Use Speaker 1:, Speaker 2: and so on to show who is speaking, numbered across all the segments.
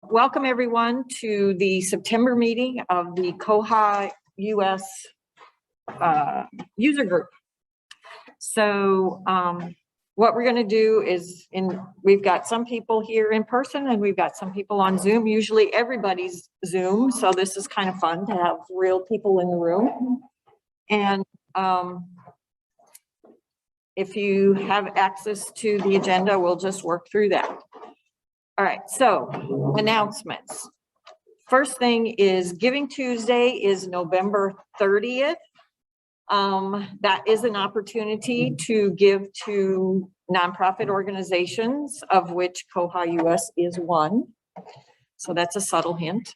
Speaker 1: Welcome everyone to the September meeting of the koha-US user group. So what we're going to do is, we've got some people here in person and we've got some people on Zoom. Usually everybody's Zoom, so this is kind of fun to have real people in the room. And if you have access to the agenda, we'll just work through that. All right, so announcements. First thing is Giving Tuesday is November 30th. That is an opportunity to give to nonprofit organizations, of which koha-US is one. So that's a subtle hint.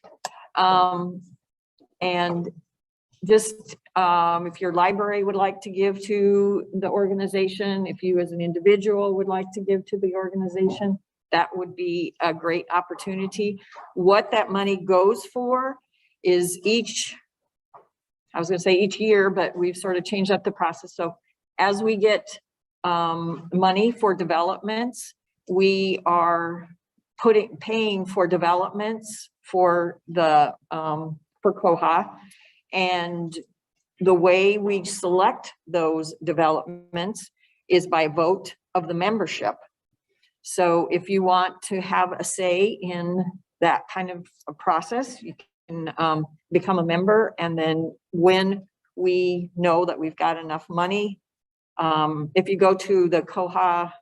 Speaker 1: And just if your library would like to give to the organization, if you as an individual would like to give to the organization, that would be a great opportunity. What that money goes for is each year, but we've sort of changed up the process. So as we get money for developments, we are paying for developments for the for koha, and the way we select those developments is by vote of the membership. So if you want to have a say in that kind of a process, you can become a member, and then when we know that we've got enough money, if you go to the koha-us.org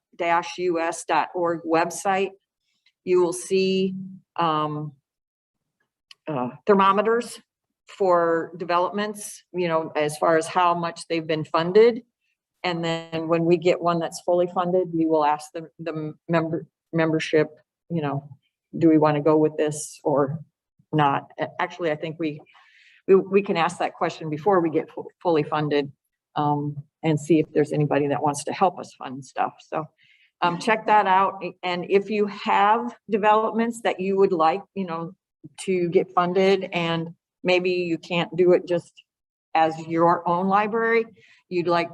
Speaker 1: website, you will see thermometers for developments, you know, as far as how much they've been funded. And then when we get one that's fully funded, we will ask the membership, you know, do we want to go with this or not? Actually, I think we can ask that question before we get fully funded, and see if there's anybody that wants to help us fund stuff. So check that out. And if you have developments that you would like, you know, to get funded, and maybe you can't do it just as your own library, you'd like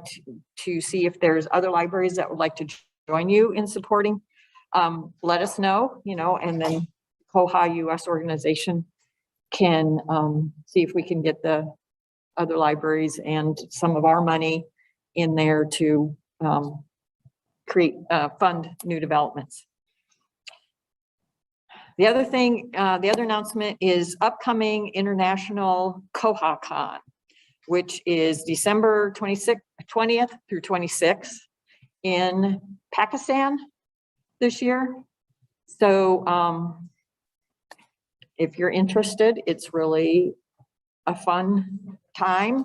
Speaker 1: to see if there's other libraries that would like to join you in supporting, let us know, you know, and then koha-US organization can see if we can get the other libraries and some of our money in there to fund new developments. The other thing, the other announcement is upcoming International KohaCon, which is December 20th through 26th in Pakistan this year. So if you're interested, it's really a fun time.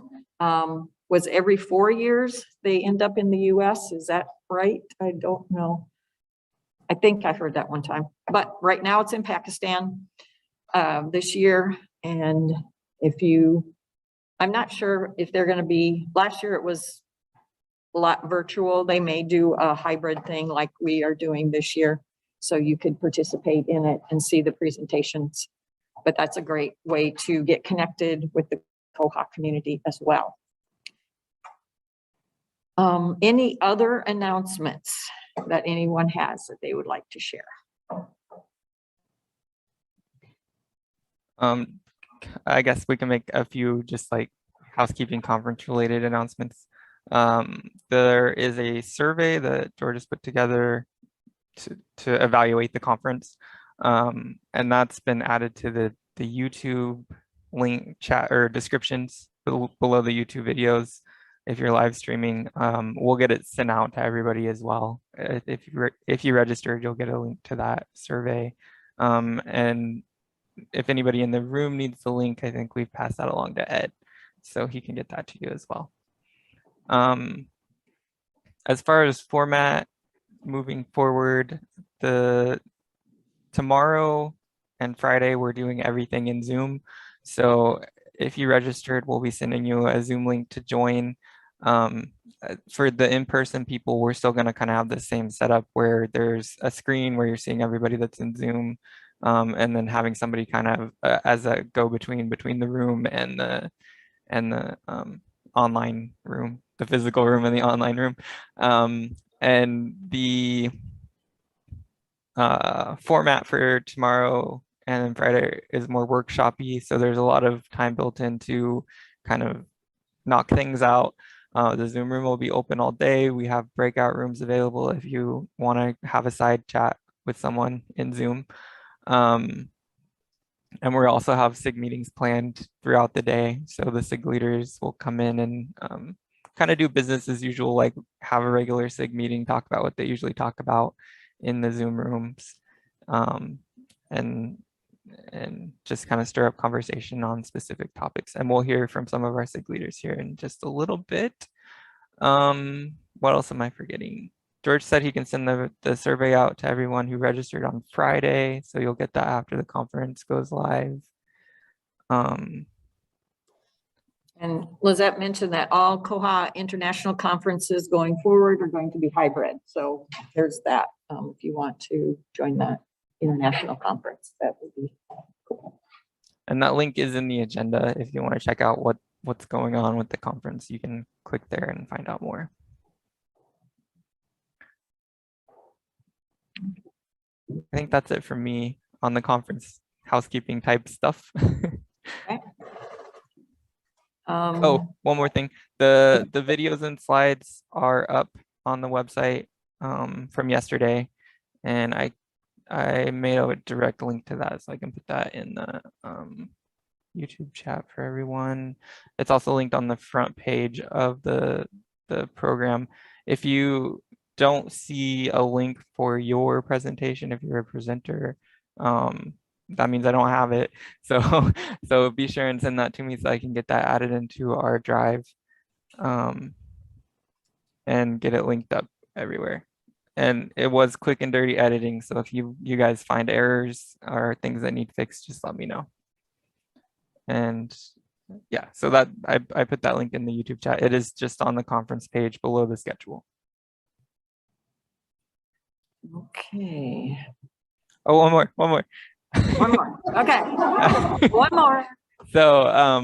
Speaker 1: Was every 4 years they end up in the US, is that right? I don't know. I think I heard that one time, but right now it's in Pakistan this year. And I'm not sure if they're going to be, last year it was a lot virtual. They may do a hybrid thing like we are doing this year, so you could participate in it and see the presentations. But that's a great way to get connected with the koha community as well. Any other announcements that anyone has that they would like to share?
Speaker 2: I guess we can make a few just like housekeeping conference related announcements. There is a survey that George has put together to evaluate the conference. And that's been added to the YouTube link chat or descriptions below the YouTube videos. If you're live streaming, we'll get it sent out to everybody as well. If you registered, you'll get a link to that survey. And if anybody in the room needs the link, I think we've passed that along to Ed, so he can get that to you as well. As far as format moving forward, tomorrow and Friday, we're doing everything in Zoom. So if you registered, we'll be sending you a Zoom link to join. For the in-person people, we're still going to kind of have the same setup where there's a screen where you're seeing everybody that's in Zoom, and then having somebody kind of as a go-between between the room and the online room, the physical room and the online room. And the format for tomorrow and then Friday is more workshop-y. So there's a lot of time built in to kind of knock things out. The Zoom room will be open all day. We have breakout rooms available if you want to have a side chat with someone in Zoom. And we also have SIG meetings planned throughout the day. So the SIG leaders will come in and kind of do business as usual, like have a regular SIG meeting, talk about what they usually talk about in the Zoom rooms, and just kind of stir up conversation on specific topics. And we'll hear from some of our SIG leaders here in just a little bit. What else am I forgetting? George said he can send the survey out to everyone who registered on Friday. So you'll get that after the conference goes live.
Speaker 1: And Lizette mentioned that all Koha international conferences going forward are going to be hybrid. So there's that. If you want to join that international conference, that would be cool.
Speaker 2: And that link is in the agenda. If you want to check out what's going on with the conference, you can click there and find out more. I think that's it for me on the conference housekeeping type stuff.
Speaker 1: Okay.
Speaker 2: Oh, one more thing. The videos and slides are up on the website from yesterday, and I made a direct link to that, so I can put that in the YouTube chat for everyone. It's also linked on the front page of the program. If you don't see a link for your presentation, if you're a presenter, that means I don't have it. So be sure and send that to me so I can get that added into our drive and get it linked up everywhere. And it was quick and dirty editing. So if you guys find errors or things that need fixed, just let me know. And yeah, so that I put that link in the YouTube chat. It is just on the conference page below the schedule.
Speaker 1: Okay.
Speaker 2: Oh, one more.
Speaker 1: One more. Okay. One more.
Speaker 2: So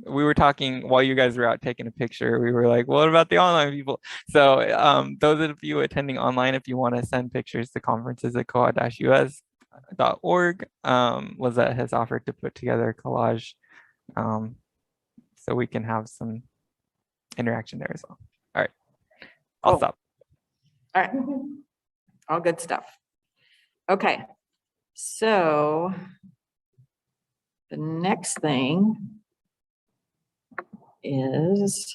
Speaker 2: we were talking while you guys were out taking a picture. We were like, what about the online people? So those of you attending online, if you want to send pictures to conferences at koha-us.org, Lizette has offered to put together a collage so we can have some interaction there as well. All right, I'll stop.
Speaker 1: All right, all good stuff. Okay, so the next thing is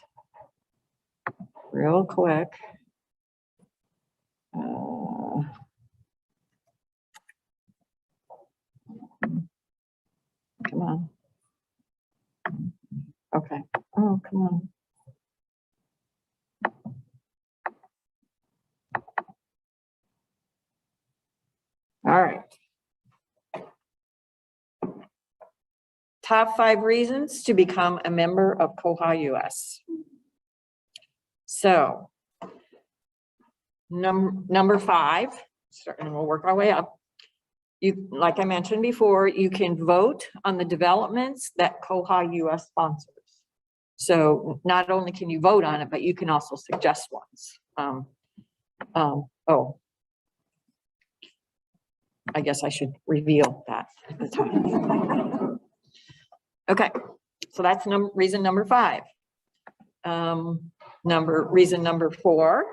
Speaker 1: real quick. Come on. Okay. Oh, come on. All right. Top 5 reasons to become a member of koha-US. So number 5, and we'll work our way up. You, like I mentioned before, you can vote on the developments that koha-US sponsors. So not only can you vote on it, but you can also suggest ones. Oh, I guess I should reveal that at the time. Okay, so that's reason number 5. Reason number 4,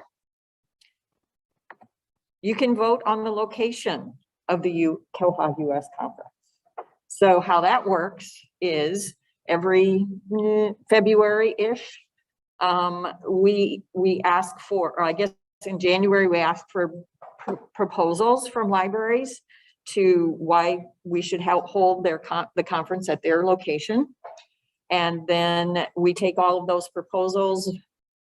Speaker 1: you can vote on the location of the koha-US conference. So how that works is every February-ish, we ask for, or I guess in January, we ask for proposals from libraries to why we should hold the conference at their location. And then we take all of those proposals,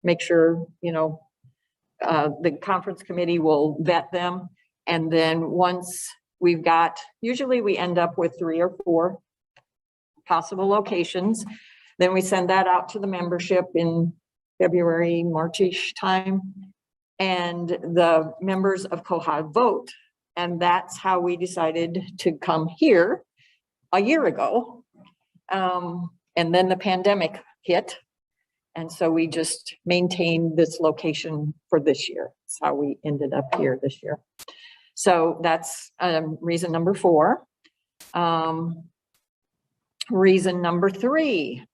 Speaker 1: make sure, the conference committee will vet them. And then once we've got, usually we end up with 3 or 4 possible locations. Then we send that out to the membership in February, March-ish time. And the members of Koha vote. And that's how we decided to come here a year ago. And then the pandemic hit. And so we just maintained this location for this year. That's how we ended up here this year. So that's reason number 4. Reason number 3,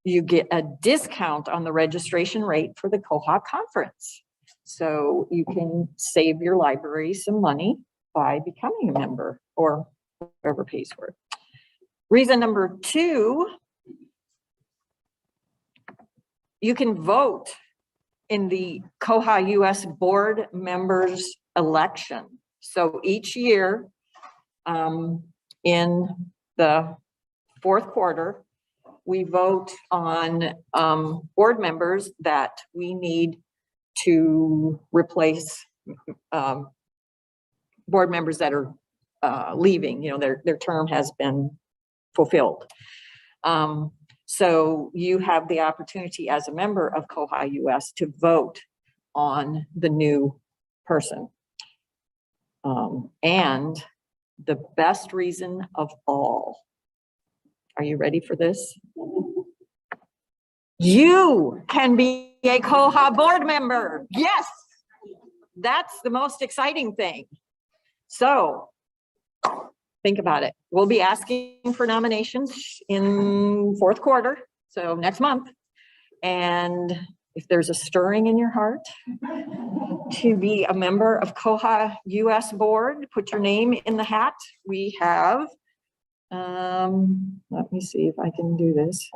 Speaker 1: you get a discount on the registration rate for the Koha conference. So you can save your library some money by becoming a member, or whoever pays for it. Reason number 2, you can vote in the koha-US board members election. So each year, in the 4th quarter, we vote on board members that we need to replace board members that are leaving, you know, their term has been fulfilled. So you have the opportunity as a member of koha-US to vote on the new person. And the best reason of all, are you ready for this? You can be a Koha board member. Yes, that's the most exciting thing. So think about it. We'll be asking for nominations in 4th quarter, so next month. And if there's a stirring in your heart to be a member of koha-US board, put your name in the hat. We have, let me see if I can do this.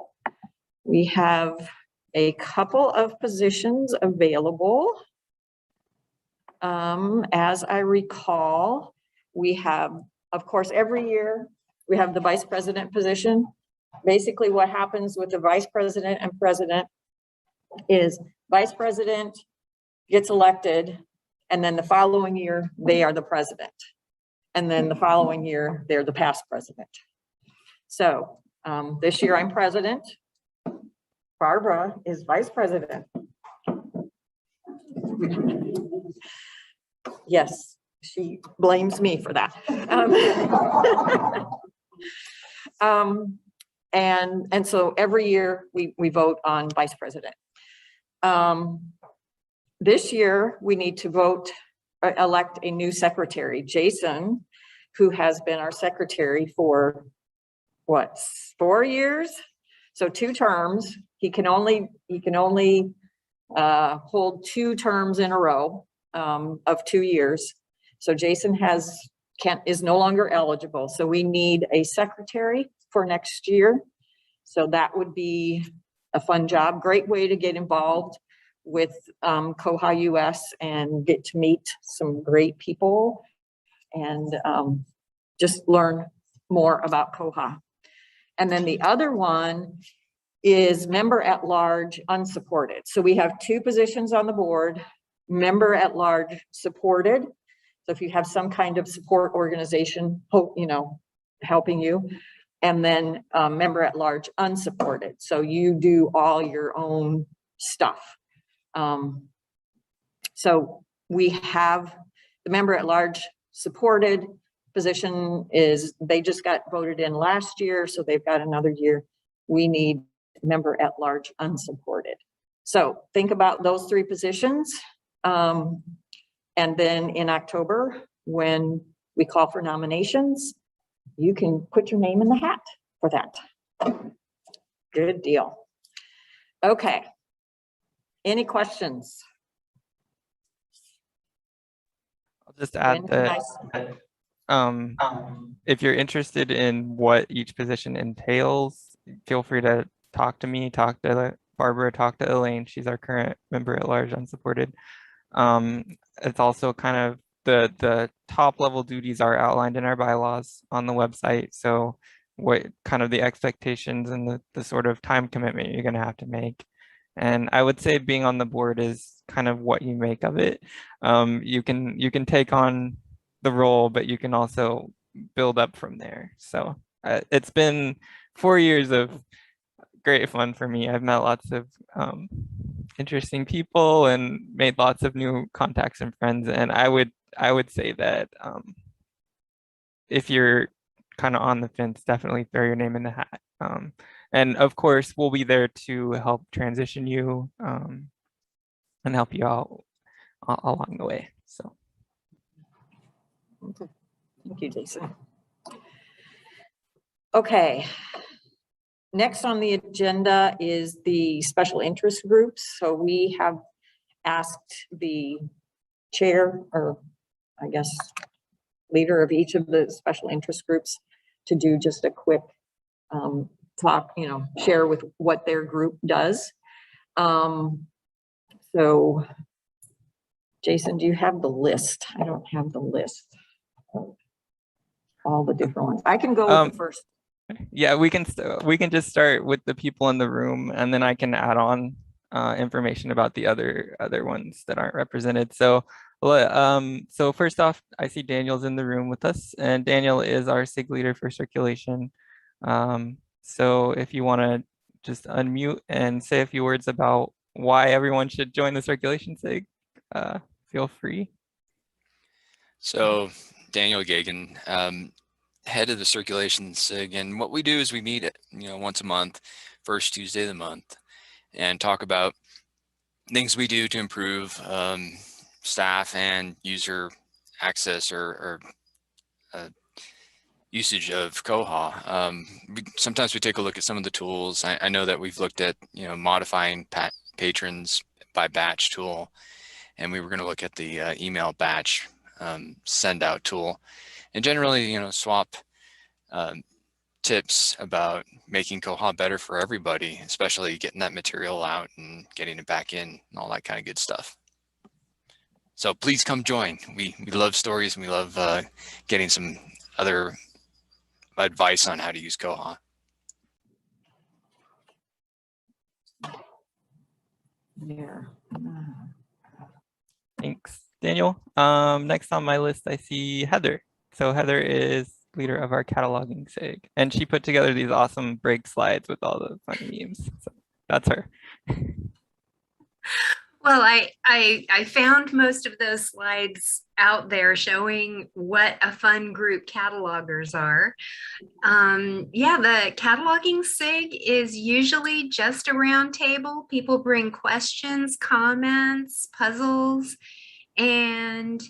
Speaker 1: We have a couple of positions available. As I recall, we have, of course, every year we have the vice president position. Basically what happens with the vice president and president is vice president gets elected, and then the following year they are the president. And then the following year they're the past president. So this year I'm president. Barbara is vice president. Yes, she blames me for that. And so every year we vote on vice president. This year we need to vote, elect a new secretary, Jason, who has been our secretary for what, 4 years? So 2 terms. He can only hold 2 terms in a row of 2 years. So Jason is no longer eligible. So we need a secretary for next year. So that would be a fun job. Great way to get involved with koha-US and get to meet some great people and just learn more about Koha. And then the other one is member at large unsupported. So we have 2 positions on the board, member at large supported. So if you have some kind of support organization, you know, helping you, and then member at large unsupported. So you do all your own stuff. So we have the member at large supported position is, they just got voted in last year, so they've got another year. We need member at large unsupported. So think about those 3 positions. And then in October, when we call for nominations, you can put your name in the hat for that. Good deal. Okay. Any questions?
Speaker 2: I'll just add that if you're interested in what each position entails, feel free to talk to me, talk to Barbara, talk to Elaine. She's our current member at large unsupported. It's also kind of the top level duties are outlined in our bylaws on the website. So what kind of the expectations and the sort of time commitment you're going to have to make. And I would say being on the board is kind of what you make of it. You can take on the role, but you can also build up from there. So it's been 4 years of great fun for me. I've met lots of interesting people and made lots of new contacts and friends. And I would say that if you're kind of on the fence, definitely throw your name in the hat. And of course, we'll be there to help transition you and help you out along the way. So.
Speaker 1: Okay. Thank you, Jason. Okay. Next on the agenda is the special interest groups. So we have asked the chair, or I guess leader of each of the special interest groups, to do just a quick talk, share with what their group does. So Jason, do you have the list? I don't have the list of all the different ones. I can go with the first.
Speaker 2: Yeah, we can just start with the people in the room, and then I can add on information about the other ones that aren't represented. So so first off, I see Daniel's in the room with us, and Daniel is our SIG leader for circulation. So if you want to just unmute and say a few words about why everyone should join the circulation SIG, feel free.
Speaker 3: So Daniel Gagan, head of the circulation SIG, and what we do is we meet once a month, first Tuesday of the month, and talk about things we do to improve staff and user access or usage of Koha. Sometimes we take a look at some of the tools. I know that we've looked at modifying patrons by batch tool, and we were going to look at the email batch send out tool, and generally swap tips about making Koha better for everybody, especially getting that material out and getting it back in and all that kind of good stuff. So please come join. We love stories, and we love getting some other advice on how to use Koha.
Speaker 1: Yeah.
Speaker 2: Thanks, Daniel. Next on my list, I see Heather. So Heather is leader of our cataloging SIG, and she put together these awesome break slides with all the funny memes. So that's her.
Speaker 4: Well, I found most of those slides out there showing what a fun group catalogers are. Yeah, the cataloging SIG is usually just a round table. People bring questions, comments, puzzles, and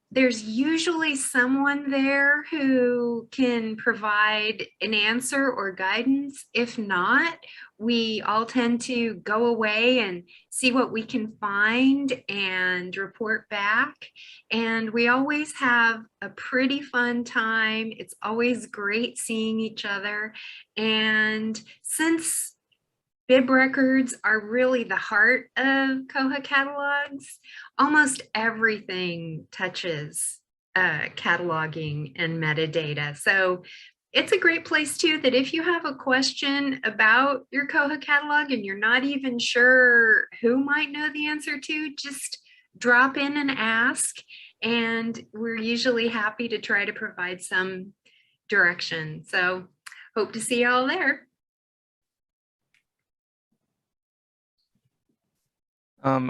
Speaker 4: there's usually someone there who can provide an answer or guidance. If not, we all tend to go away and see what we can find and report back. And we always have a pretty fun time. It's always great seeing each other. And since bib records are really the heart of Koha catalogs, almost everything touches cataloging and metadata. So it's a great place too, that if you have a question about your Koha catalog and you're not even sure who might know the answer to, just drop in and ask. And we're usually happy to try to provide some direction. So hope to see y'all there.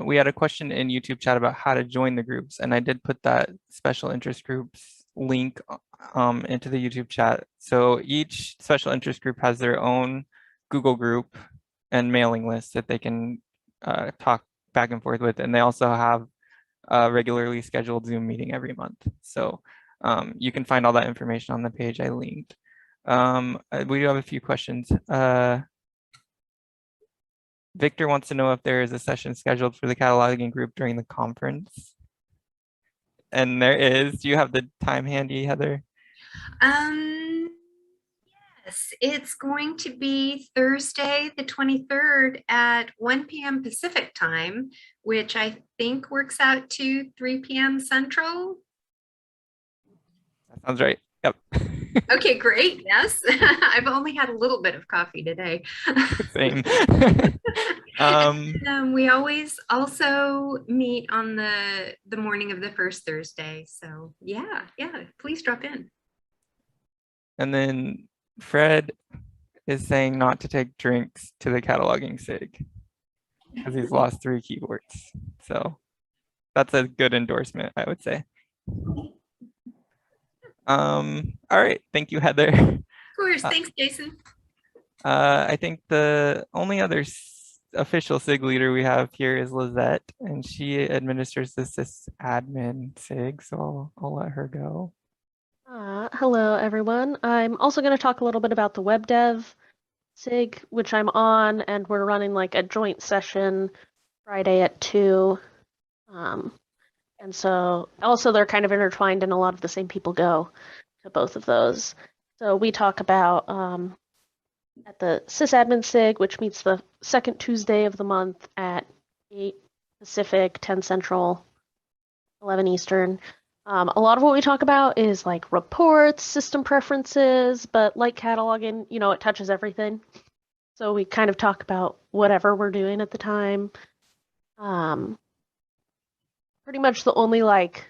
Speaker 2: We had a question in YouTube chat about how to join the groups, and I did put that special interest groups link into the YouTube chat. So each special interest group has their own Google group and mailing list that they can talk back and forth with, and they also have a regularly scheduled Zoom meeting every month. So you can find all that information on the page I linked. We do have a few questions. Victor wants to know if there is a session scheduled for the cataloging group during the conference. And there is. Do you have the time handy, Heather?
Speaker 4: Yes, it's going to be Thursday, the 23rd at 1 p.m. Pacific time, which I think works out to 3 p.m. Central.
Speaker 2: That sounds right. Yep.
Speaker 4: Okay, great. Yes, I've only had a little bit of coffee today.
Speaker 2: Same.
Speaker 4: We always also meet on the morning of the first Thursday. So yeah, please drop in.
Speaker 2: And then Fred is saying not to take drinks to the cataloging SIG because he's lost 3 keyboards. So that's a good endorsement, I would say. All right, thank you, Heather.
Speaker 4: Of course, thanks, Jason.
Speaker 2: I think the only other official SIG leader we have here is Lizette, and she administers the sysadmin SIG, so I'll let her go.
Speaker 5: Hello, everyone. I'm also going to talk a little bit about the web dev SIG, which I'm on, and we're running like a joint session Friday at 2. And so also they're kind of intertwined and a lot of the same people go to both of those. So we talk about at the sysadmin SIG, which meets the second Tuesday of the month at 8 Pacific, 10 Central, 11 Eastern. A lot of what we talk about is like reports, system preferences, but like cataloging, you know, it touches everything. So we kind of talk about whatever we're doing at the time. Pretty much the only like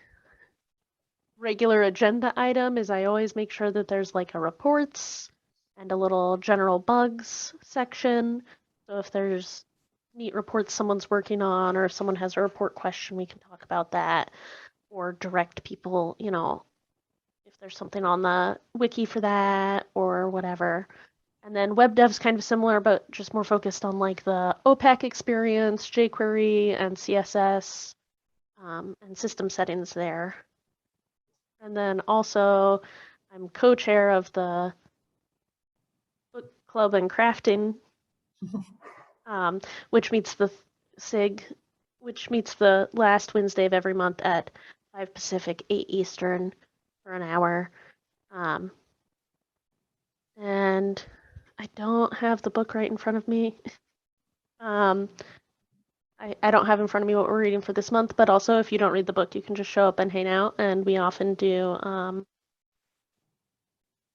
Speaker 5: regular agenda item is I always make sure that there's like a reports and a little general bugs section. So if there's neat reports someone's working on, or if someone has a report question, we can talk about that. Or direct people, you know, if there's something on the wiki for that or whatever. And then web dev's kind of similar, but just more focused on like the Opac experience, jQuery and CSS, and system settings there. And then also I'm co-chair of the book club and crafting, which meets the SIG, which meets the last Wednesday of every month at 5 Pacific, 8 Eastern for an hour. And I don't have the book right in front of me. I don't have in front of me what we're reading for this month, but also if you don't read the book, you can just show up and hang out. And we often do,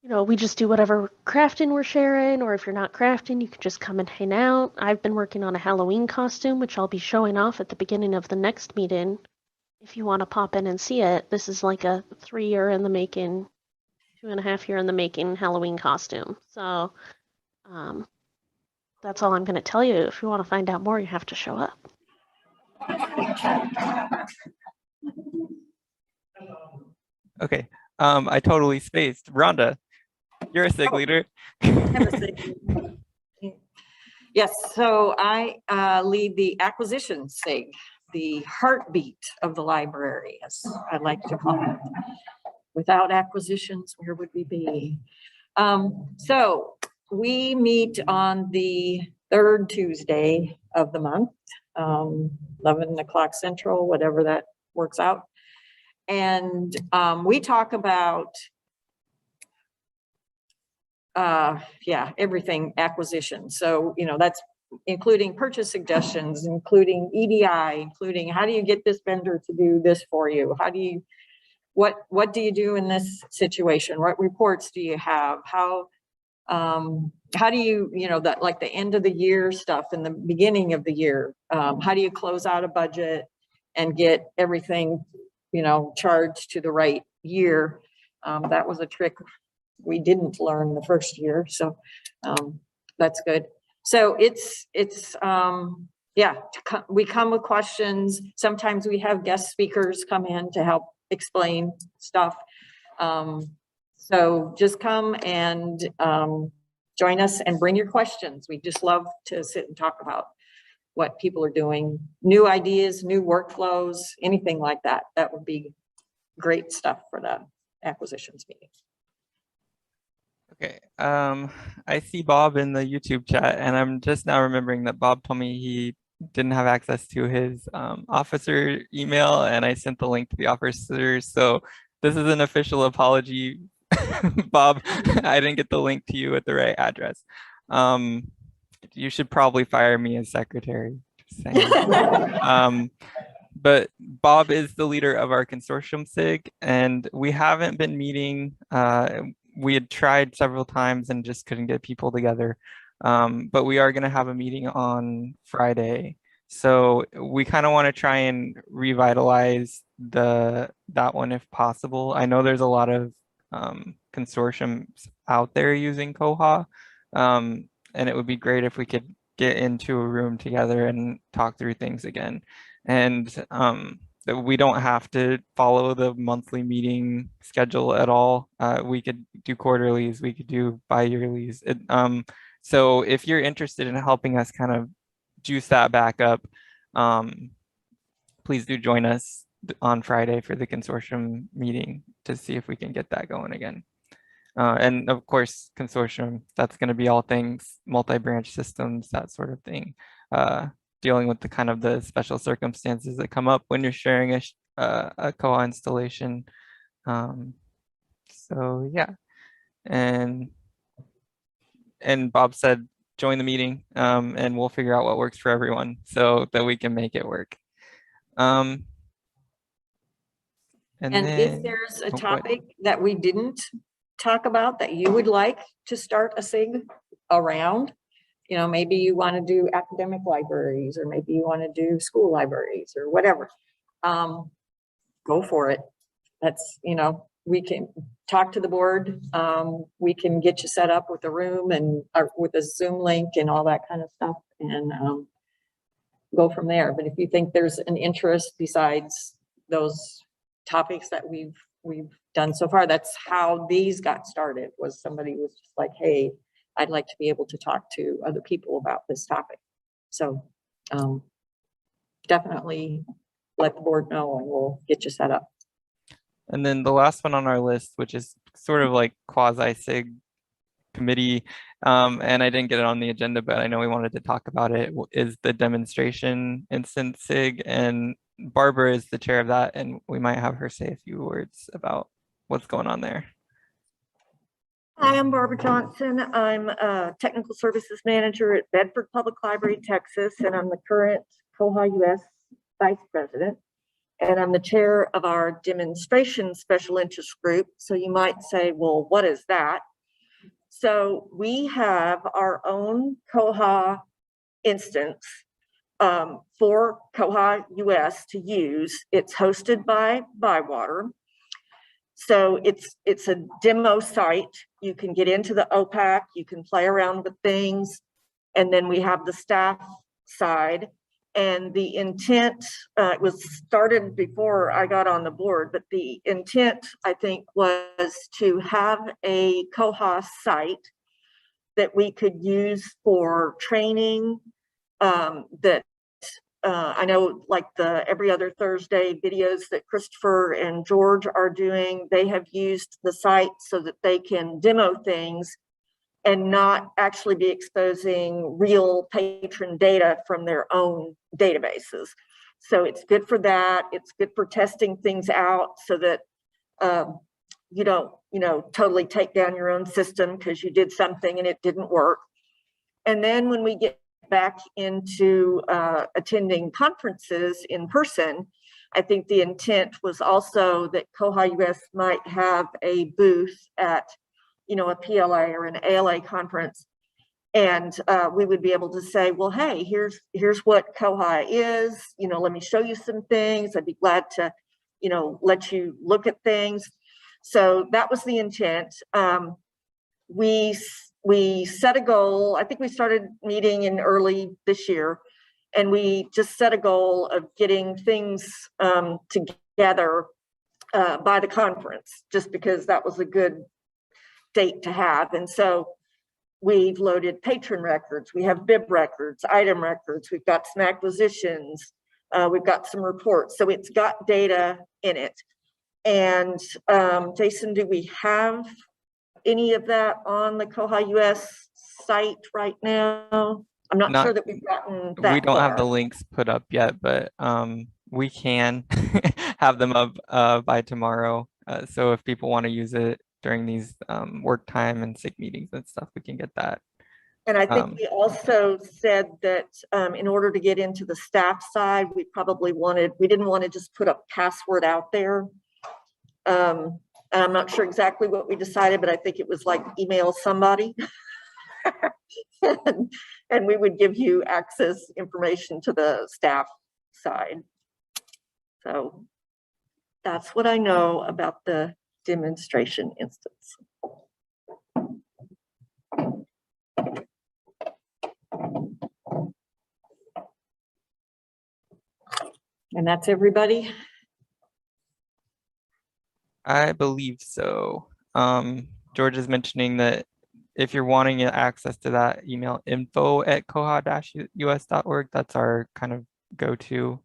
Speaker 5: you know, we just do whatever crafting we're sharing, or if you're not crafting, you can just come and hang out. I've been working on a Halloween costume, which I'll be showing off at the beginning of the next meeting. If you want to pop in and see it, this is like a 3-year in the making, 2.5-year in the making Halloween costume. So that's all I'm going to tell you. If you want to find out more, you have to show up.
Speaker 2: Okay. I totally spaced. Rhonda, you're a SIG leader.
Speaker 1: Yes, so I lead the acquisition SIG, the heartbeat of the library, as I like to call it. Without acquisitions, where would we be? So we meet on the 3rd Tuesday of the month, 11 o'clock Central, whatever that works out. And we talk about everything acquisition. So, you know, that's including purchase suggestions, including EDI, including how do you get this vendor to do this for you? How do you, what do you do in this situation? What reports do you have? How do you, you know, that like the end of the year stuff in the beginning of the year, how do you close out a budget and get everything, you know, charged to the right year? That was a trick we didn't learn the first year. So that's good. So we come with questions. Sometimes we have guest speakers come in to help explain stuff. So just come and join us and bring your questions. We just love to sit and talk about what people are doing, new ideas, new workflows, anything like that. That would be great stuff for the acquisitions meeting.
Speaker 2: Okay, I see Bob in the YouTube chat, and I'm just now remembering that Bob told me he didn't have access to his officer email, and I sent the link to the officers. So this is an official apology, Bob. I didn't get the link to you at the right address. You should probably fire me as secretary. Just saying. But Bob is the leader of our consortium SIG, and we haven't been meeting. We had tried several times and just couldn't get people together. But we are going to have a meeting on Friday. So we kind of want to try and revitalize that one if possible. I know there's a lot of consortiums out there using Koha. And it would be great if we could get into a room together and talk through things again. And we don't have to follow the monthly meeting schedule at all. We could do quarterlies, we could do bi-yearlies. So if you're interested in helping us kind of juice that back up, please do join us. on Friday for the consortium meeting to see if we can get that going again. And of course, consortium, that's going to be all things multi-branch systems, that sort of thing. Dealing with the kind of the special circumstances that come up when you're sharing a koha installation. So yeah, and Bob said, join the meeting, and we'll figure out what works for everyone so that we can make it work. And
Speaker 1: And
Speaker 2: then,
Speaker 1: if there's a
Speaker 2: go ahead.
Speaker 1: topic that we didn't talk about that you would like to start a SIG around, you know, maybe you want to do academic libraries, or maybe you want to do school libraries or whatever, go for it. That's, you know, we can talk to the board. We can get you set up with a room and with a Zoom link and all that kind of stuff, and go from there. But if you think there's an interest besides those topics that we've done so far, that's how these got started, was somebody was just like, hey, I'd like to be able to talk to other people about this topic. So definitely let the board know and we'll get you set up.
Speaker 2: And then the last one on our list, which is sort of like quasi-SIG committee, and I didn't get it on the agenda, but I know we wanted to talk about it, is the demonstration instance SIG, and Barbara is the chair of that, and we might have her say a few words about what's going on there.
Speaker 6: Hi, I'm Barbara Johnson. I'm a technical services manager at Bedford Public Library, Texas, and I'm the current koha-US vice president. And I'm the chair of our demonstration special interest group. So you might say, well, what is that? So we have our own koha instance for koha-US to use. It's hosted by Bywater. So it's a demo site. You can get into the Opac, you can play around with things. And then we have the staff side. And the intent, it was started before I got on the board, but the intent, I think, was to have a koha site that we could use for training, that I know, like the every other Thursday videos that Christopher and George are doing, they have used the site so that they can demo things and not actually be exposing real patron data from their own databases. So it's good for that. It's good for testing things out so that you don't, totally take down your own system because you did something and it didn't work. And then when we get back into attending conferences in person, I think the intent was also that koha-US might have a booth at a PLA or an ALA conference, and we would be able to say, well, hey, here's what koha is, let me show you some things. I'd be glad to let you look at things. So that was the intent. We set a goal. I think we started meeting in early this year, and we just set a goal of getting things together by the conference, just because that was a good date to have. And so we've loaded patron records, we have bib records, item records, we've got some acquisitions, we've got some reports. So it's got data in it. And Jason, do we have any of that on the koha-US site right now? I'm not sure that we've gotten that.
Speaker 2: We don't
Speaker 6: far.
Speaker 2: have the links put up yet, but we can have them up by tomorrow. So if people want to use it during these work time and SIG meetings and stuff, we can get that.
Speaker 6: And I think we also said that in order to get into the staff side, we didn't want to just put a password out there. And I'm not sure exactly what we decided, but I think it was like email somebody. and we would give you access information to the staff side. So that's what I know about the demonstration instance.
Speaker 1: And that's everybody.
Speaker 2: I believe so. George is mentioning that if you're wanting access to that, email info@koha-us.org. That's our kind of go-to.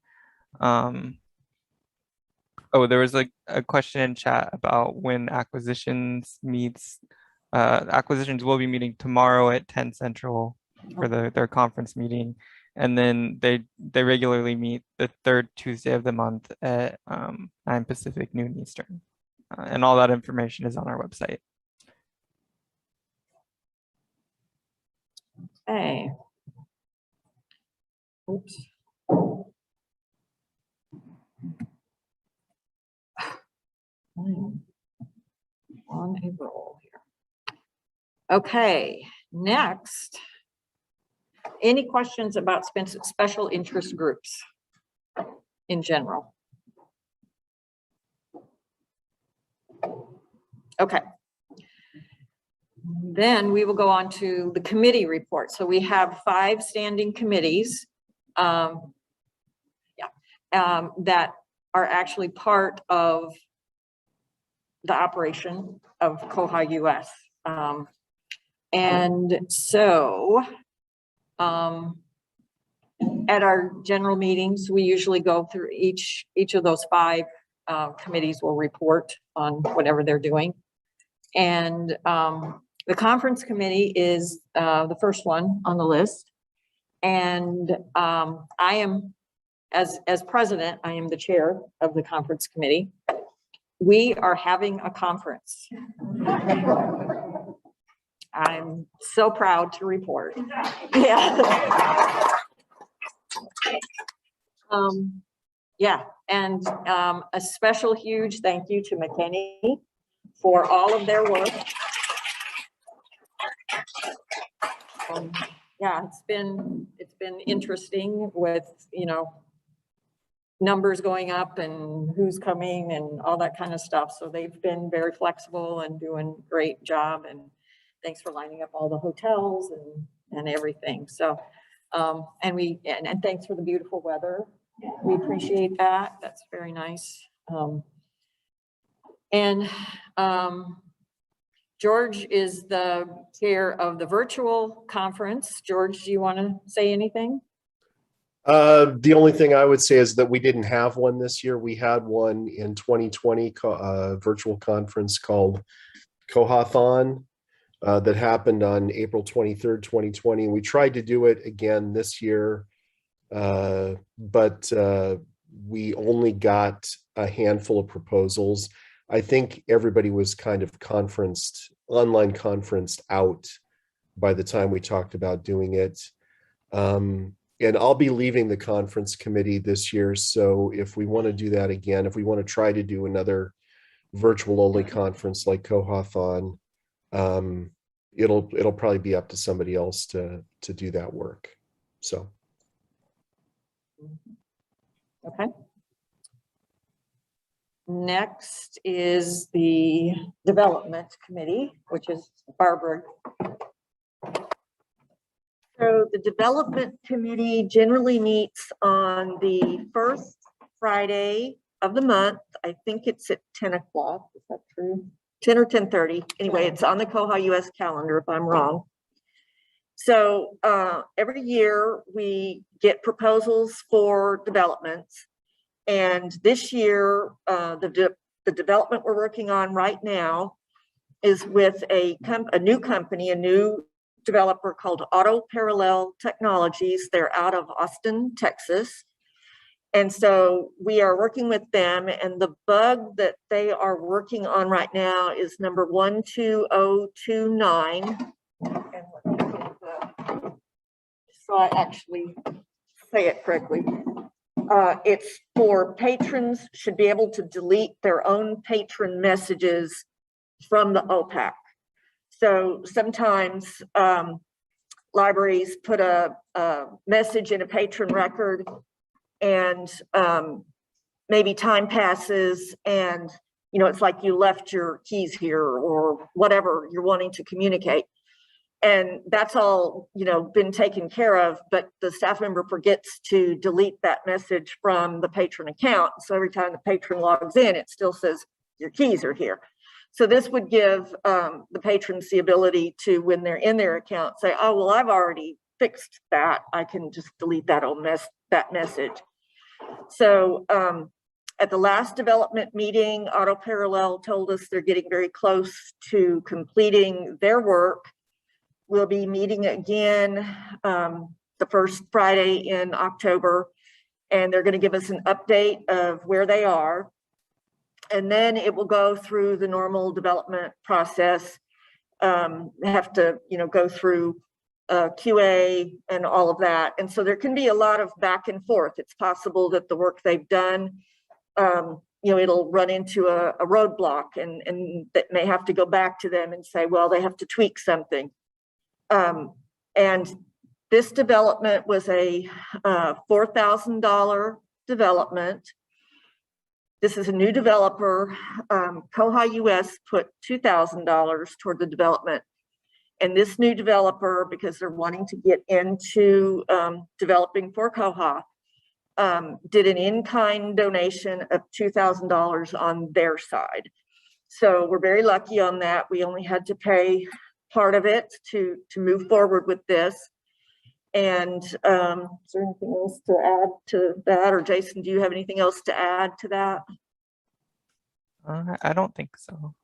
Speaker 2: Oh, there was like a question in chat about when acquisitions meets. Acquisitions will be meeting tomorrow at 10 Central for their conference meeting. And then they regularly meet the third Tuesday of the month at 9 Pacific, noon Eastern. And all that information is on our website.
Speaker 1: Okay. Oops. I'm on a roll here. Okay, next. Any questions about special interest groups in general? Okay. Then we will go on to the committee report. So we have 5 standing committees that are actually part of the operation of koha-US. And so at our general meetings, we usually go through each of those 5 committees will report on whatever they're doing. And the conference committee is the first one on the list. And I am, as president, I am the chair of the conference committee. We are having a conference. I'm so proud to report. Yeah. Yeah, and a special huge thank you to McKinney for all of their work. Yeah, it's been interesting with, you know, numbers going up and who's coming and all that kind of stuff. So they've been very flexible and doing a great job. And thanks for lining up all the hotels and everything. So, and thanks for the beautiful weather. We appreciate that. That's very nice. George is the chair of the virtual conference. George, do you want to say anything?
Speaker 7: The only thing I would say is that we didn't have one this year. We had one in 2020, virtual conference called Koha-thon that happened on April 23rd, 2020. And we tried to do it again this year, but we only got a handful of proposals. I think everybody was kind of online conferenced out by the time we talked about doing it. And I'll be leaving the conference committee this year. So if we want to do that again, if we want to try to do another virtual only conference like Koha-thon, it'll probably be up to somebody else to do that work. So.
Speaker 1: Okay. Next is the development committee, which is Barbara.
Speaker 6: So the development committee generally meets on the first Friday of the month. I think it's at 10 o'clock. Is that true? 10 or 10:30. Anyway, it's on the koha-US calendar if I'm wrong. So every year we get proposals for developments. And this year, the development we're working on right now is with a new company, a new developer called Auto Parallel Technologies. They're out of Austin, Texas. And so we are working with them, and the bug that they are working on right now is number 12029. And so I actually say it correctly. It's for patrons should be able to delete their own patron messages from the Opac. So sometimes libraries put a message in a patron record, and maybe time passes and, you know, it's like you left your keys here or whatever you're wanting to communicate. And that's all, you know, been taken care of, but the staff member forgets to delete that message from the patron account. So every time the patron logs in, it still says your keys are here. So this would give the patrons the ability to, when they're in their account, say, oh, well, I've already fixed that. I can just delete that message. So At the last development meeting, Auto Parallel told us they're getting very close to completing their work. We'll be meeting again the first Friday in October, and they're going to give us an update of where they are. And then it will go through the normal development process. They have to, go through QA and all of that. And so there can be a lot of back and forth. It's possible that the work they've done, it'll run into a roadblock, and that may have to go back to them and say, well, they have to tweak something. And this development was a $4,000 development. This is a new developer. Koha-US put $2,000 toward the development. And this new developer, because they're wanting to get into developing for Koha, did an in-kind donation of $2,000 on their side. So we're very lucky on that. We only had to pay part of it to move forward with this. And is there anything else to add to that? Or Jason, do you have anything else to add to that?
Speaker 2: I don't think so.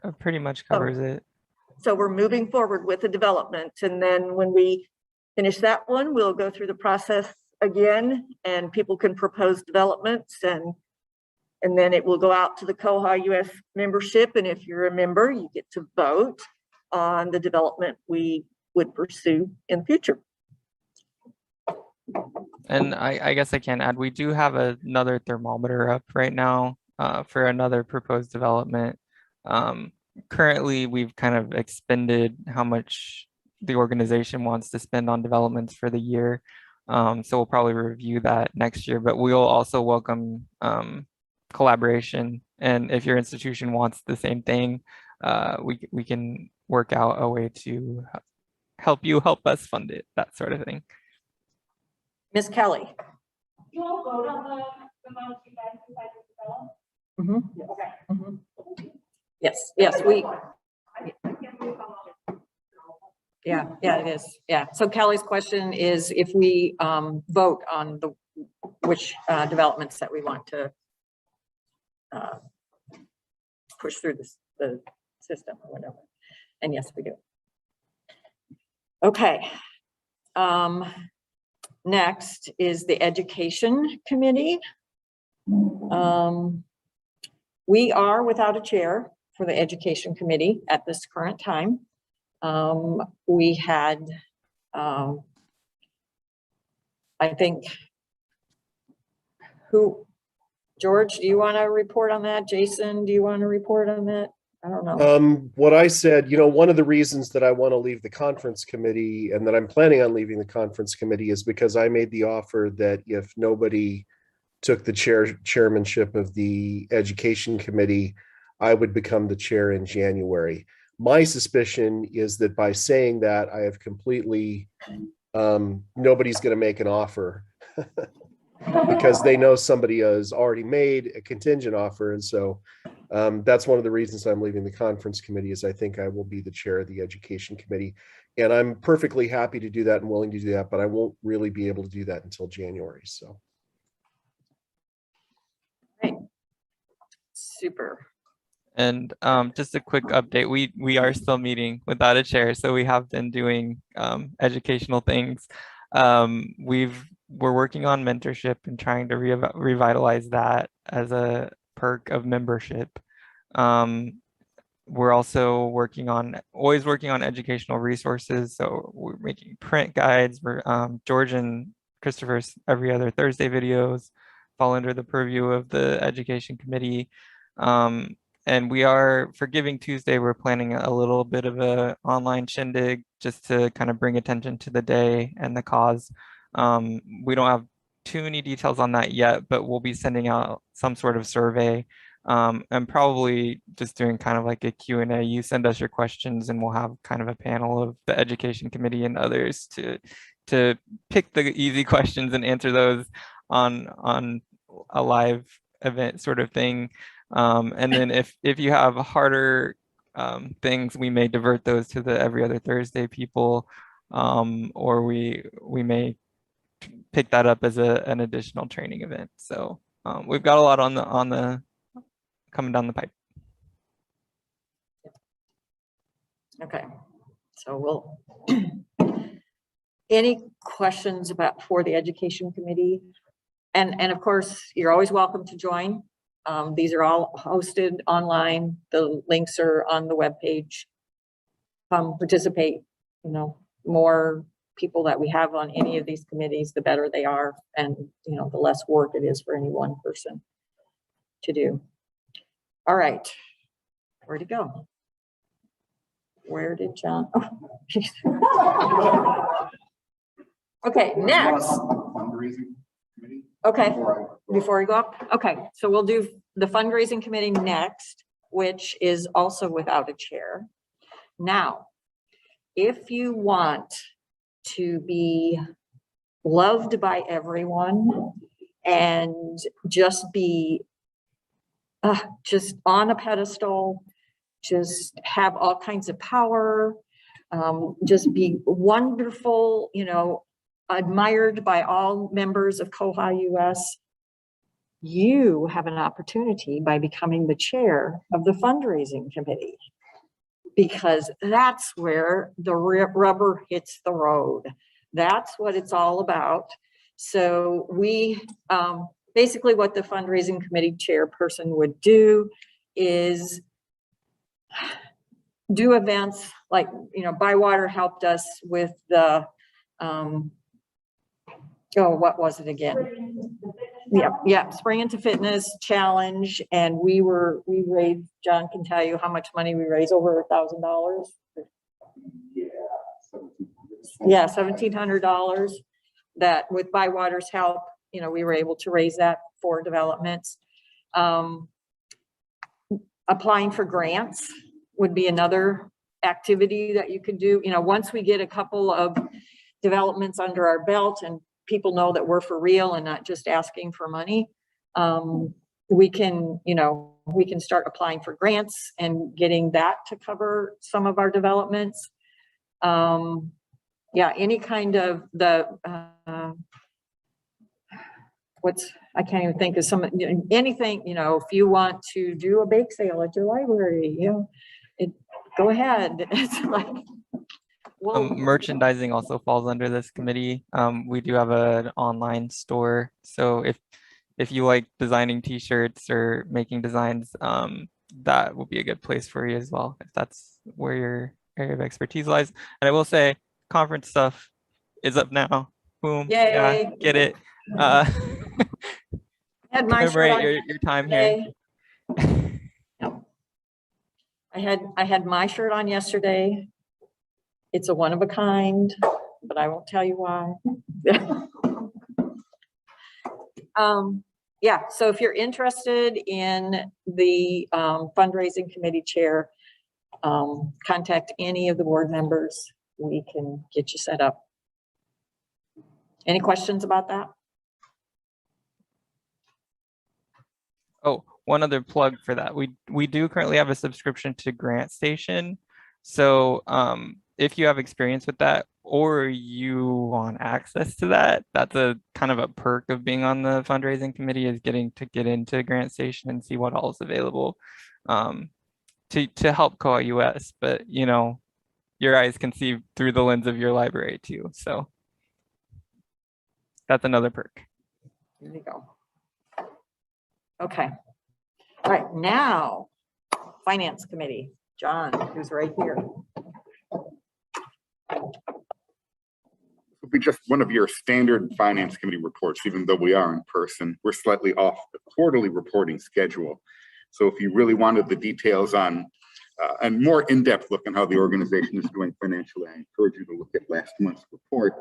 Speaker 2: It pretty much covers it.
Speaker 6: So we're moving forward with the development. And then when we finish that one, we'll go through the process again, and people can propose developments, and then it will go out to the koha-US membership. And if you're a member, you get to vote on the development we would pursue in the future.
Speaker 2: And I guess I can add, we do have another thermometer up right now for another proposed development. Currently, we've kind of expended how much the organization wants to spend on developments for the year. So we'll probably review that next year, but we'll also welcome collaboration. And if your institution wants the same thing, we can work out a way to help us fund it, that sort of thing.
Speaker 1: Ms. Kelly.
Speaker 8: You all vote on the amount you guys decide to develop?
Speaker 1: Mhm.
Speaker 8: Okay.
Speaker 1: Mhm. Yes, we. Yeah, it is. Yeah. So Kelly's question is if we vote on which developments that we want to push through the system or whatever. And yes, we do. Okay. Next is the Education Committee. We are without a chair for the Education Committee at this current time. We had, I think, George, do you want to report on that? Jason, do you want to report on that? I don't know.
Speaker 7: What I said, one of the reasons that I want to leave the conference committee and that I'm planning on leaving the conference committee is because I made the offer that if nobody took the chairmanship of the education committee, I would become the chair in January. My suspicion is that by saying that, I have completely, nobody's going to make an offer because they know somebody has already made a contingent offer. And so that's one of the reasons I'm leaving the conference committee is I think I will be the chair of the education committee. And I'm perfectly happy to do that and willing to do that, but I won't really be able to do that until January. So.
Speaker 1: Right. Super.
Speaker 2: And just a quick update, we are still meeting without a chair, so we have been doing educational things. We're working on mentorship and trying to revitalize that as a perk of membership. We're also always working on educational resources. So we're making print guides. We're George and Christopher's every other Thursday videos fall under the purview of the education committee. And we are, for Giving Tuesday, we're planning a little bit of a online shindig just to kind of bring attention to the day and the cause. We don't have too many details on that yet, but we'll be sending out some sort of survey and probably just doing kind of like a Q&A. You send us your questions and we'll have kind of a panel of the education committee and others to pick the easy questions and answer those on a live event sort of thing. And then if you have harder things, we may divert those to the every other Thursday people, or we may pick that up as an additional training event. So we've got a lot on the coming down the pipe.
Speaker 1: Okay, so we'll, any questions for the education committee? And of course, you're always welcome to join. These are all hosted online. The links are on the webpage. Come participate, you know, more people that we have on any of these committees, the better they are. And, you know, the less work it is for any one person to do. All right, where'd he go? Where did John? Oh, geez. Okay, next.
Speaker 9: Fundraising committee.
Speaker 1: Okay, before we go up. Okay, so we'll do the fundraising committee next, which is also without a chair. Now, if you want to be loved by everyone and just be just on a pedestal, just have all kinds of power, just be wonderful, you know, admired by all members of koha-US, you have an opportunity by becoming the chair of the fundraising committee, because that's where the rubber hits the road. That's what it's all about. So we, basically what the fundraising committee chairperson would do is do events like, you know, Bywater helped us with the, what was it again? Yeah, Spring into Fitness Challenge. And we raised, John can tell you how much money we raised, over $1,000. Yeah, $1,700. That with Bywater's help, you know, we were able to raise that for developments. Applying for grants would be another activity that you could do. You know, once we get a couple of developments under our belt and people know that we're for real and not just asking for money, we can, you know, we can start applying for grants and getting that to cover some of our developments. Yeah, any kind of the, I can't even think of some, anything, you know, if you want to do a bake sale at your library, you know, go ahead. It's like, well,
Speaker 2: Merchandising also falls under this committee. We do have an online store. So if you like designing t-shirts or making designs, that will be a good place for you as well, if that's where your area of expertise lies. And I will say, conference stuff is up now. Boom.
Speaker 1: yay.
Speaker 2: Yeah, get it.
Speaker 1: Had my shirt on
Speaker 2: Commemorate your time here.
Speaker 1: I had my shirt on yesterday. It's a one of a kind, but I won't tell you why. Yeah, so if you're interested in the fundraising committee chair, contact any of the board members. We can get you set up. Any questions about that?
Speaker 2: Oh, one other plug for that. We do currently have a subscription to Grant Station. So if you have experience with that or you want access to that, that's a kind of a perk of being on the fundraising committee, is getting to get into Grant Station and see what all is available to help koha-US. But you know, your eyes can see through the lens of your library too. So that's another perk.
Speaker 1: There you go. Okay. All right, now, Finance Committee, John, who's right here.
Speaker 9: It'll be just one of your standard Finance Committee reports, even though we are in person. We're slightly off the quarterly reporting schedule. So if you really wanted the details on a more in-depth look on how the organization is doing financially, I encourage you to look at last month's report,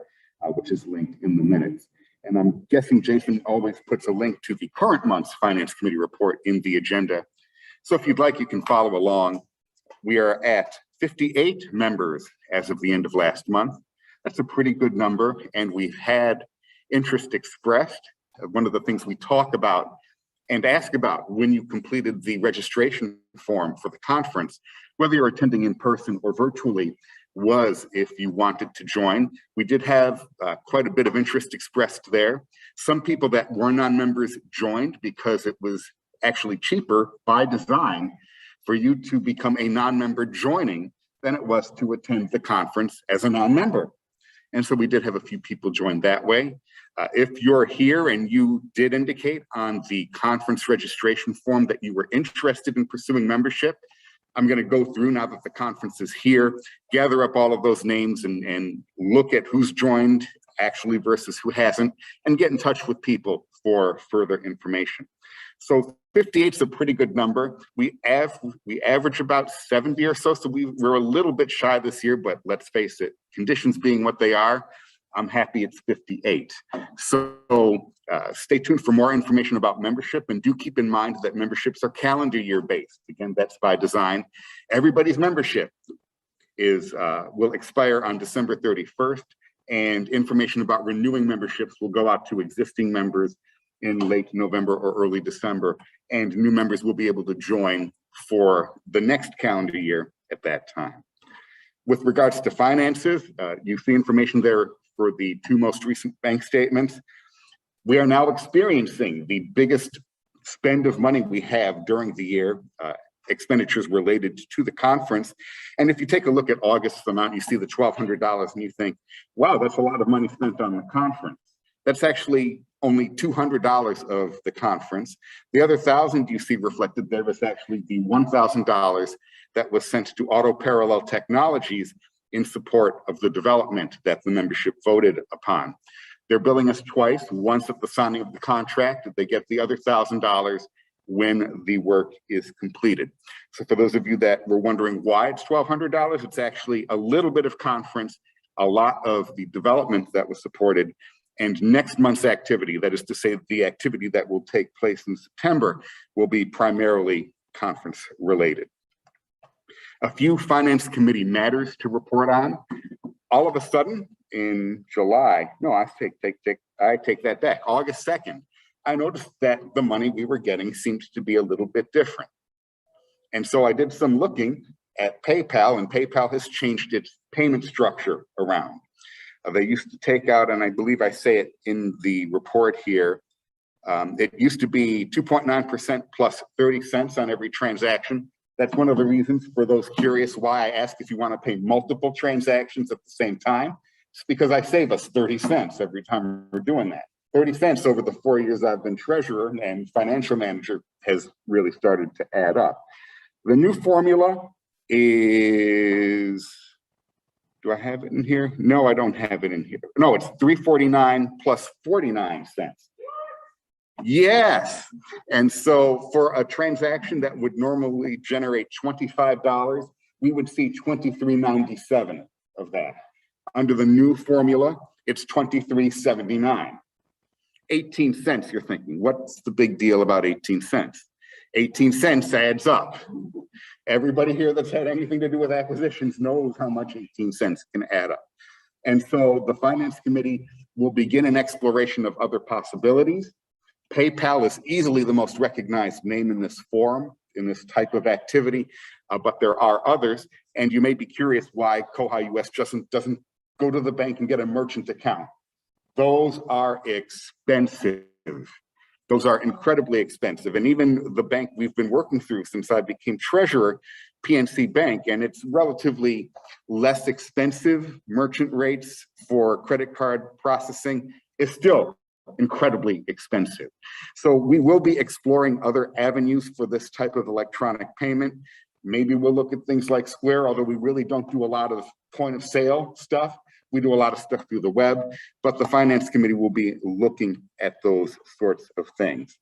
Speaker 9: which is linked in the minutes. And I'm guessing Jason always puts a link to the current month's Finance Committee report in the agenda. So if you'd like, you can follow along. We are at 58 members as of the end of last month. That's a pretty good number. And we've had interest expressed. One of the things we talk about and ask about when you completed the registration form for the conference, whether you're attending in person or virtually, was if you wanted to join. We did have quite a bit of interest expressed there. Some people that were non-members joined because it was actually cheaper by design for you to become a non-member joining than it was to attend the conference as a non-member. And so we did have a few people join that way. If you're here and you did indicate on the conference registration form that you were interested in pursuing membership, I'm going to go through now that the conference is here, gather up all of those names and look at who's joined actually versus who hasn't, and get in touch with people for further information. So 58 is a pretty good number. We average about 70 or so, so we're a little bit shy this year, but let's face it, conditions being what they are, I'm happy it's 58. So stay tuned for more information about membership, and do keep in mind that memberships are calendar year based. Again, that's by design. Everybody's membership will expire on December 31st, and information about renewing memberships will go out to existing members in late November or early December, and new members will be able to join for the next calendar year at that time. With regards to finances, you see information there for the 2 most recent bank statements. We are now experiencing the biggest spend of money we have during the year, expenditures related to the conference. And if you take a look at August's amount, you see the $1,200 and you think, wow, that's a lot of money spent on the conference. That's actually only $200 of the conference. The other $1,000 you see reflected there was actually the $1,000 that was sent to Auto Parallel Technologies in support of the development that the membership voted upon. They're billing us twice, once at the signing of the contract, they get the other $1,000 when the work is completed. So for those of you that were wondering why it's $1,200, it's actually a little bit of conference, a lot of the development that was supported, and next month's activity, that is to say the activity that will take place in September, will be primarily conference related. A few Finance Committee matters to report on. All of a sudden in July, no, I take that back, August 2nd, I noticed that the money we were getting seems to be a little bit different. And so I did some looking at PayPal, and PayPal has changed its payment structure around. They used to take out, and I believe I say it in the report here, it used to be 2.9% plus 30 cents on every transaction. That's one of the reasons for those curious why I ask if you want to pay multiple transactions at the same time. It's because I save us 30 cents every time we're doing that. 30 cents over the 4 years I've been treasurer and financial manager has really started to add up. The new formula is, do I have it in here? No, I don't have it in here. No, it's $3.49 plus 49 cents. Yes. And so for a transaction that would normally generate $25, we would see $23.97 of that. Under the new formula, it's $23.79. 18 cents, you're thinking, what's the big deal about 18 cents? 18 cents adds up. Everybody here that's had anything to do with acquisitions knows how much 18 cents can add up. And so the Finance Committee will begin an exploration of other possibilities. PayPal is easily the most recognized name in this forum, in this type of activity, but there are others. And you may be curious why koha-US doesn't go to the bank and get a merchant account. Those are expensive. Those are incredibly expensive. And even the bank we've been working through since I became treasurer, PNC Bank, and it's relatively less expensive merchant rates for credit card processing, is still incredibly expensive. So we will be exploring other avenues for this type of electronic payment. Maybe we'll look at things like Square, although we really don't do a lot of point of sale stuff. We do a lot of stuff through the web, but the Finance Committee will be looking at those sorts of things.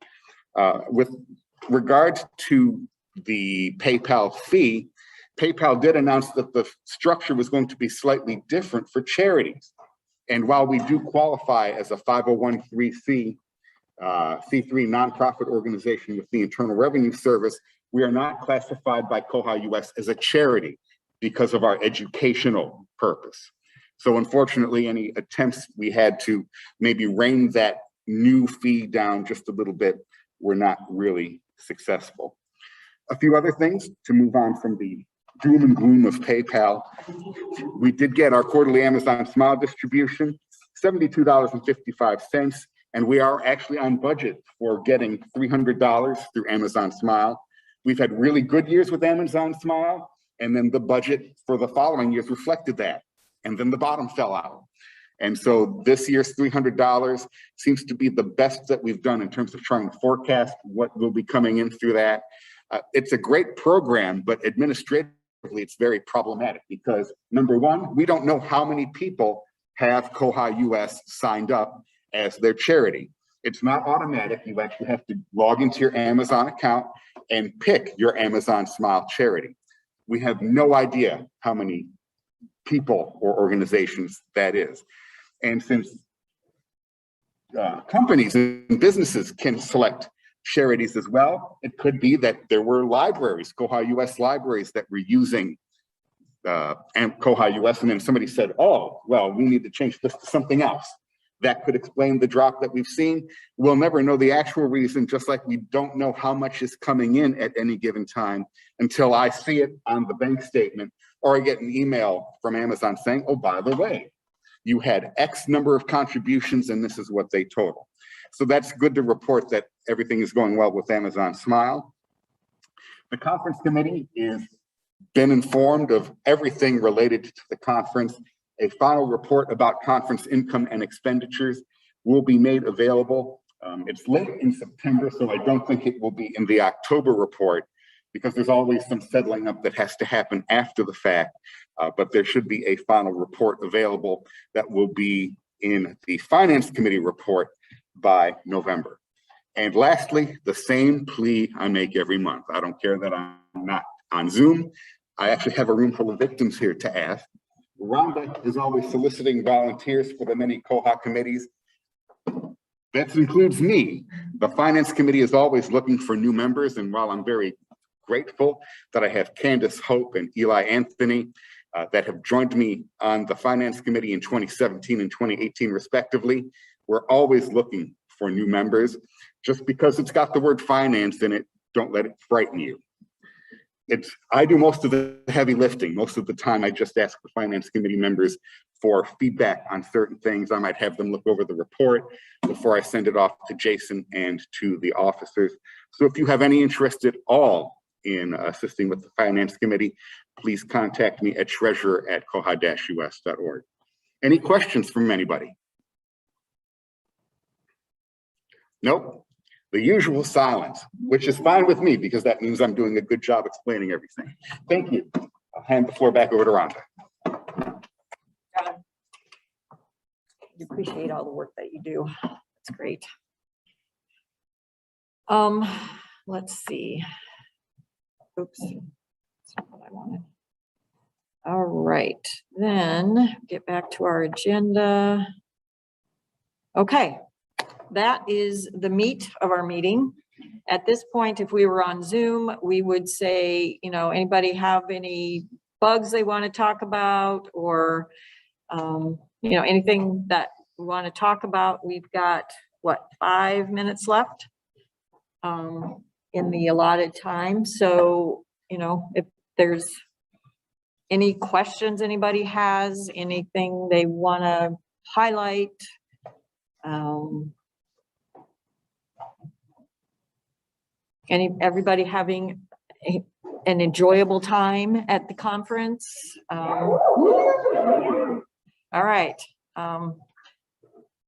Speaker 9: With regards to the PayPal fee, PayPal did announce that the structure was going to be slightly different for charities. And while we do qualify as a 501(c)(3) nonprofit organization with the Internal Revenue Service, we are not classified by koha-US as a charity because of our educational purpose. So unfortunately, any attempts we had to maybe rein that new fee down just a little bit were not really successful. A few other things to move on from the doom and gloom of PayPal. We did get our quarterly Amazon Smile distribution, $72.55, and we are actually on budget for getting $300 through Amazon Smile. We've had really good years with Amazon Smile, and then the budget for the following years reflected that, and then the bottom fell out. And so this year's $300 seems to be the best that we've done in terms of trying to forecast what will be coming in through that. It's a great program, but administratively it's very problematic because number one, we don't know how many people have koha-US signed up as their charity. It's not automatic. You actually have to log into your Amazon account and pick your Amazon Smile charity. We have no idea how many people or organizations that is. And since companies and businesses can select charities as well, it could be that there were libraries, koha-US libraries that were using koha-US, and then somebody said, oh, well, we need to change this to something else. That could explain the drop that we've seen. We'll never know the actual reason, just like we don't know how much is coming in at any given time until I see it on the bank statement or I get an email from Amazon saying, oh, by the way, you had X number of contributions and this is what they total. So that's good to report that everything is going well with Amazon Smile. The conference committee is been informed of everything related to the conference. A final report about conference income and expenditures will be made available. It's late in September, so I don't think it will be in the October report because there's always some settling up that has to happen after the fact. But there should be a final report available that will be in the Finance Committee report by November. And lastly, the same plea I make every month. I don't care that I'm not on Zoom. I actually have a room full of victims here to ask. Rhonda is always soliciting volunteers for the many koha committees. That includes me. The Finance Committee is always looking for new members, and while I'm very grateful that I have Candace Hope and Eli Anthony that have joined me on the Finance Committee in 2017 and 2018 respectively, we're always looking for new members. Just because it's got the word finance in it, don't let it frighten you. I do most of the heavy lifting. Most of the time, I just ask the Finance Committee members for feedback on certain things. I might have them look over the report before I send it off to Jason and to the officers. So if you have any interest at all in assisting with the Finance Committee, please contact me at treasurer@koha-us.org. Any questions from anybody? Nope. The usual silence, which is fine with me because that means I'm doing a good job explaining everything. Thank you. I'll hand the floor back over to Rhonda.
Speaker 1: We appreciate all the work that you do. It's great. Let's see. Oops, that's not what I wanted. All right, then get back to our agenda. Okay. That is the meat of our meeting. At this point, if we were on Zoom, we would say, anybody have any bugs they want to talk about or, anything that we want to talk about. We've got, 5 minutes left in the allotted time. So, if there's any questions anybody has, anything they want to highlight, everybody having an enjoyable time at the conference. All right.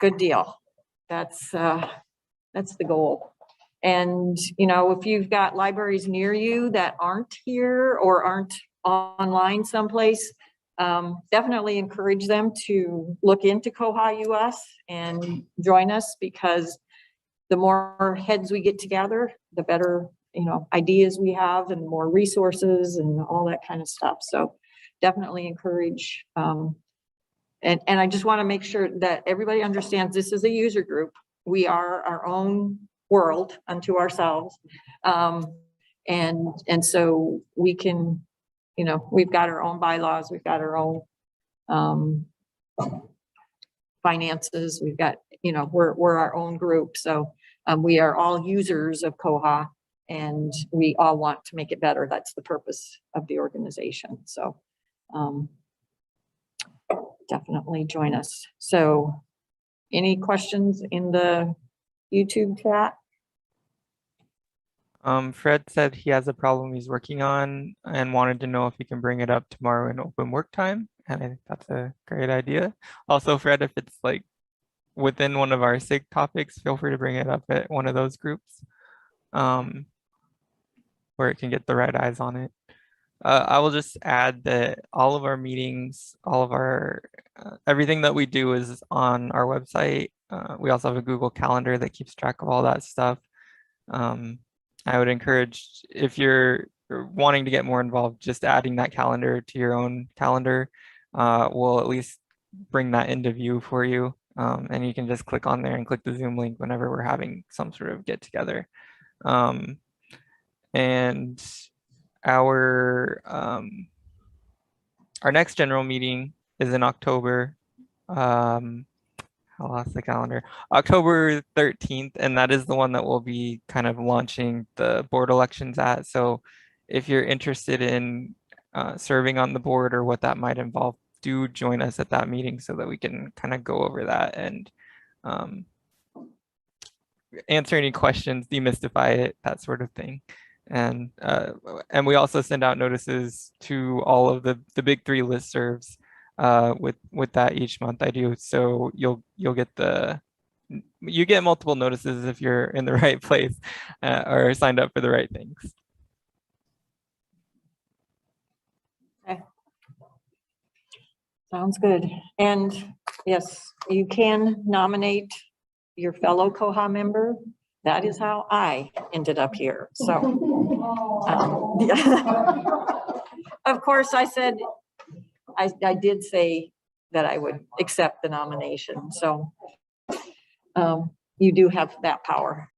Speaker 1: Good deal. That's the goal. And, if you've got libraries near you that aren't here or aren't online someplace, definitely encourage them to look into koha-US and join us because the more heads we get together, the better, ideas we have and more resources and all that kind of stuff. So definitely encourage. And I just want to make sure that everybody understands this is a user group. We are our own world unto ourselves. And so we can, we've got our own bylaws, we've got our own finances, we've got, we're our own group. So we are all users of Koha and we all want to make it better. That's the purpose of the organization. So definitely join us. So any questions in the YouTube chat?
Speaker 2: Fred said he has a problem he's working on and wanted to know if he can bring it up tomorrow in open work time. And I think that's a great idea. Also, Fred, if it's like within one of our SIG topics, feel free to bring it up at one of those groups where it can get the right eyes on it. I will just add that all of our meetings, all of our, everything that we do is on our website. We also have a Google Calendar that keeps track of all that stuff. I would encourage, if you're wanting to get more involved, just adding that calendar to your own calendar will at least bring that into view for you. And you can just click on there and click the Zoom link whenever we're having some sort of get together. And our next general meeting is in October. I lost the calendar. October 13th, and that is the one that we'll be kind of launching the board elections at. So if you're interested in serving on the board or what that might involve, do join us at that meeting so that we can kind of go over that and answer any questions, demystify it, that sort of thing. And we also send out notices to all of the big three listservs with that each month. I do, so you'll get you get multiple notices if you're in the right place or signed up for the right things.
Speaker 1: Okay. Sounds good. And yes, you can nominate your fellow Koha member. That is how I ended up here. So, of course, I said, I did say that I would accept the nomination. So you do have that power.